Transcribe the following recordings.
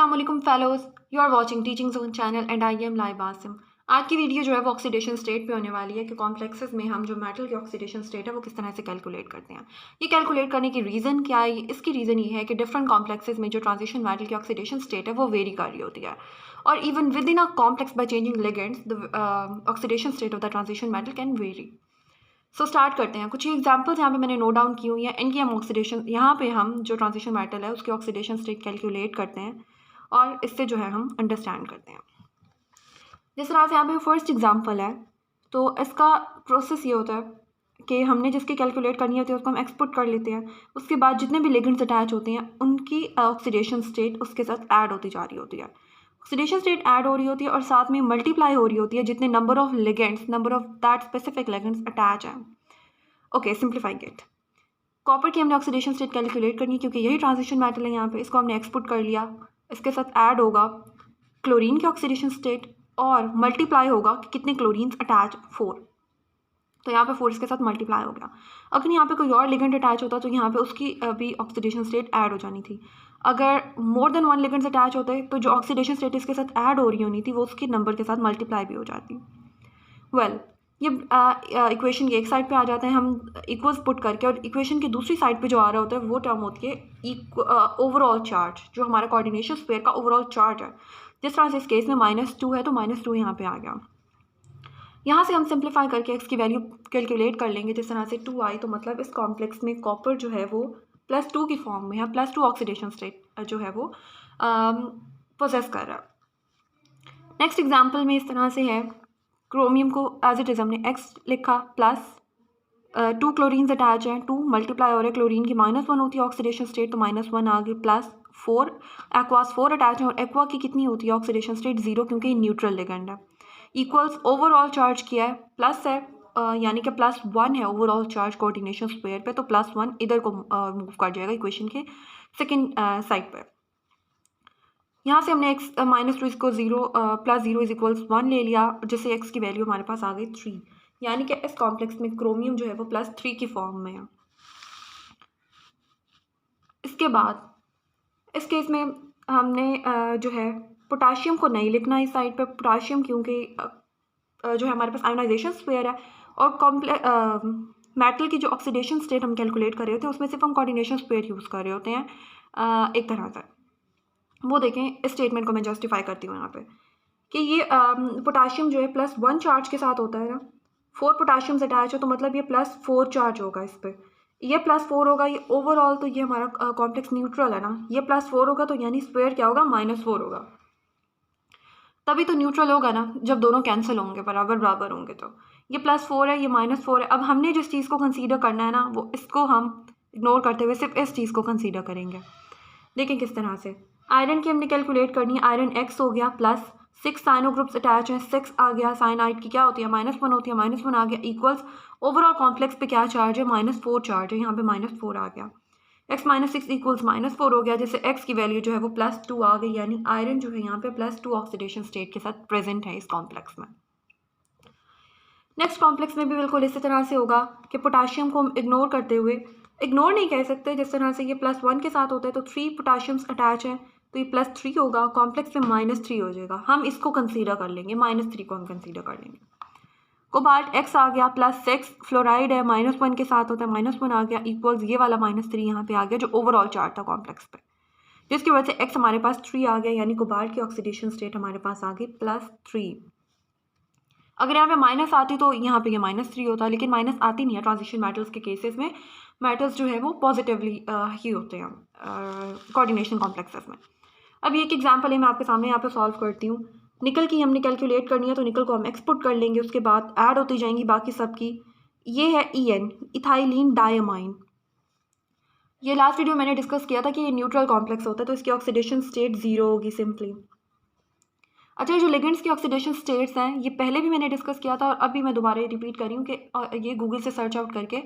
अस्सलामुअलैकुम fellows, you are watching teaching zone channel and I am live Asim. आज की video जो है वो ऑक्सीडेशन स्टेट पे होने वाली है कि कॉम्प्लेक्सेस में हम जो मेटल की ऑक्सीडेशन स्टेट है वो किस तरह से कैलकुलेट करते हैं। ये कैलकुलेट करने की रीज़न क्या है? इसकी रीज़न ये है कि डिफरेंट कॉम्प्लेक्सेस में जो ट्रांजिशन मेटल की ऑक्सीडेशन स्टेट है वो वेरी कर रही होती है, और even with in a complex by changing ligands the oxidation state of the transition metal can very. So start करते हैं। कुछ एग्जांपल्स यहाँ पे मैंने नोट डाउन की हुई हैं, इनकी हम ऑक्सीडेशन, यहाँ पे हम जो ट्रांजिशन मेटल है उसकी ऑक्सीडेशन स्टेट कैलकुलेट करते हैं और इससे जो है हम अंडरस्टैंड करते हैं। जिस तरह से यहाँ पे फर्स्ट एग्जांपल है, तो इसका प्रोसेस ये होता है कि हमने जिसकी कैलकुलेट करनी होती है उसको हम एक्सपोर्ट कर लेते हैं। उसके बाद जितने भी लिगेंड्स अटैच होते हैं उनकी ऑक्सीडेशन स्टेट उसके साथ ऐड होती जा रही होती है। ऑक्सीडेशन स्टेट ऐड हो रही होती है और साथ में मल्टीप्लाई हो रही होती है जितने number of ligands, number of that specific ligands attach हैं। ओके, सिंप्लीफाइंग इट, कॉपर की हमने ऑक्सीडेशन स्टेट कैलकुलेट करनी है क्योंकि यही ट्रांजिशन मेटल है। यहाँ पे इसको हमने एक्सपोर्ट कर लिया, इसके साथ ऐड होगा क्लोरीन की ऑक्सीडेशन स्टेट और मल्टीप्लाई होगा कि कितने क्लोरीन्स अटैच, 4। तो यहाँ पे 4 इसके साथ मल्टीप्लाई हो गया। अगर यहाँ पे कोई और लिगेंड अटैच होता तो यहाँ पे उसकी भी ऑक्सीडेशन स्टेट ऐड हो जानी थी। अगर मोर देन 1 लिगेंड्स अटैच होते तो जो ऑक्सीडेशन स्टेट इसके साथ ऐड हो रही होनी थी वो उसके नंबर के साथ मल्टीप्लाई भी हो जाती। वेल, ये इक्वेशन की एक साइड पे आ जाते हैं हम इक्वल्स पुट करके, और इक्वेशन की दूसरी साइड पे जो आ रहा होता है वो टर्म होती है ओवरऑल चार्ज, जो हमारा कोऑर्डिनेशन स्क्वायर का ओवरऑल चार्ज है। जिस तरह से इस केस में -2 है तो -2 यहाँ पे आ गया। यहाँ से हम सिंप्लीफाई करके एक्स की वैल्यू कैलकुलेट कर लेंगे। जिस तरह से 2 आई तो मतलब इस कॉम्प्लेक्स में कॉपर जो है वो +2 की फॉर्म में है, +2 ऑक्सीडेशन स्टेट जो है वो पोजेस कर रहा है। नेक्स्ट एग्जाम्पल में इस तरह से है, क्रोमियम को एज इट इज़ हमने x लिखा, प्लस 2 क्लोरीन्स अटैच हैं, 2 मल्टीप्लाई हो रहे, क्लोरीन की -1 होती है ऑक्सीडेशन स्टेट तो -1 आ गई, प्लस 4 एक्वास 4 अटैच है, और एक्वा की कितनी होती है ऑक्सीडेशन स्टेट 0 क्योंकि न्यूट्रल लिगेंड है। इक्वल्स ओवरऑल चार्ज किया है, प्लस है यानी कि +1 है ओवरऑल चार्ज कोऑर्डिनेशन स्क्वायर पे, तो +1 इधर को मूव कर जाएगा इक्वेशन के सेकेंड साइड पर। यहाँ से हमने x -2 इसको 0 +0 = 1 ले लिया, जिससे x की वैल्यू हमारे पास आ गई 3, यानी कि इस कॉम्प्लेक्स में क्रोमियम जो है वो +3 की फॉर्म में है। इसके बाद इस केस में हमने जो है पोटाशियम को नहीं लिखना इस साइड पे, पोटाशियम क्योंकि जो है हमारे पास आयोनाइजेशन स्क्वायर है, और मेटल की जो ऑक्सीडेशन स्टेट हम कैलकुलेट कर रहे होते हैं उसमें सिर्फ हम कोऑर्डिनेशन स्क्वायर यूज़ कर रहे होते हैं एक तरह से। वो देखें, इस स्टेटमेंट को मैं जस्टिफाई करती हूँ यहाँ पे कि ये पोटाशियम जो है +1 चार्ज के साथ होता है ना, 4 पोटाशियम्स अटैच है तो मतलब ये +4 चार्ज होगा इस पर, ये +4 होगा, ये ओवरऑल तो ये हमारा कॉम्प्लेक्स न्यूट्रल है ना, ये +4 होगा तो यानी स्क्वायर क्या होगा, -4 होगा। तभी तो न्यूट्रल होगा ना, जब दोनों कैंसिल होंगे, बराबर बराबर होंगे। तो ये +4 है, ये -4 है। अब हमने जिस चीज़ को कंसीडर करना है ना वो इसको हम इग्नोर करते हुए सिर्फ इस चीज़ को कंसीडर करेंगे। देखें किस तरह से, आयरन की हमने कैलकुलेट करनी है, आयरन X हो गया, प्लस 6 साइनो ग्रुप्स अटैच हैं, 6 आ गया, साइनाइड की क्या होती है -1 होती है, -1 आ गया, इक्वल्स ओवरऑल कॉम्प्लेक्स पे क्या चार्ज है, -4 चार्ज है, यहाँ पे -4 आ गया, x -6 = -4 हो गया, जैसे x की वैल्यू जो है वो +2 आ गई, यानी आयरन जो है यहाँ पे +2 ऑक्सीडेशन स्टेट के साथ प्रेजेंट है इस कॉम्प्लेक्स में। नेक्स्ट कॉम्प्लेक्स में भी बिल्कुल इसी तरह से होगा कि पोटाशियम को हम इग्नोर करते हुए, इग्नोर नहीं कह सकते, जिस तरह से ये +1 के साथ होता है तो 3 पोटाशियम्स अटैच हैं तो ये +3 होगा, कॉम्प्लेक्स में -3 हो जाएगा, हम इसको कंसीडर कर लेंगे, -3 को हम कंसीडर कर लेंगे। कोबाल्ट X आ गया, +6 फ्लोराइड है, -1 के साथ होता है, -1 आ गया, इक्वल्स ये वाला -3 यहाँ पे आ गया जो ओवरऑल चार्ज था कॉम्प्लेक्स पे, जिसकी वजह से X हमारे पास 3 आ गया, यानी कोबाल्ट की ऑक्सीडेशन स्टेट हमारे पास आ गई +3। अगर यहाँ पे माइनस आती तो यहाँ पे ये -3 होता, लेकिन माइनस आती नहीं है ट्रांजिशन मेटल्स के केसेस में, मेटल्स जो है वो पॉजिटिवली ही होते हैं कोऑर्डिनेशन कॉम्प्लेक्सेस में। अब ये एक एग्जांपल है, मैं आपके सामने यहाँ पे सॉल्व करती हूँ। निकल की हमने कैलकुलेट करनी है तो निकल को हम एक्सपोर्ट कर लेंगे, उसके बाद ऐड होती जाएंगी बाकी सब की। ये है EN, इथाइलिन डायमाइन। ये लास्ट वीडियो मैंने डिस्कस किया था कि ये न्यूट्रल कॉम्प्लेक्स होता है तो इसकी ऑक्सीडेशन स्टेट 0 होगी सिंपली। अच्छा, ये जो लिगेंड्स की ऑक्सीडेशन स्टेट्स हैं ये पहले भी मैंने डिस्कस किया था और अभी मैं दोबारा रिपीट कर रही हूँ कि ये गूगल से सर्च आउट करके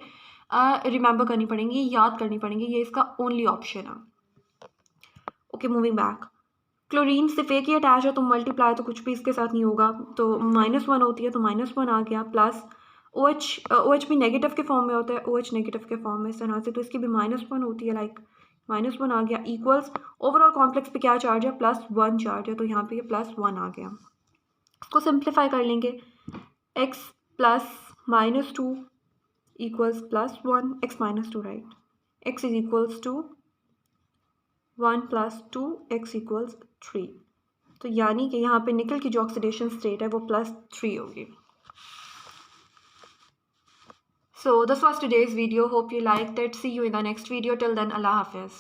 रिमेंबर करनी पड़ेंगी, याद करनी पड़ेंगी, ये इसका ओनली ऑप्शन है। ओके, मूविंग बैक, क्लोरीन सिर्फ एक ही अटैच है तो मल्टीप्लाई तो कुछ भी इसके साथ नहीं होगा, तो -1 होती है तो -1 आ गया, प्लस OH भी नेगेटिव के फॉर्म में होता है, OH नेगेटिव के फॉर्म में इस तरह से, तो इसकी भी -1 होती है, लाइक -1 आ गया इक्वल्स ओवरऑल कॉम्प्लेक्स पे क्या चार्ज है, +1 चार्ज है, तो यहाँ पे ये +1 आ गया। इसको सिंप्लीफाई कर लेंगे, x + -2 equals +1 x -2 right, x is equals to 1 + 2 x equals 3, तो यानी कि यहाँ पे निकल की जो ऑक्सीडेशन स्टेट है वो +3 होगी। So this was today's video. Hope you liked it. See you in the next video. Till then, Allah Hafiz.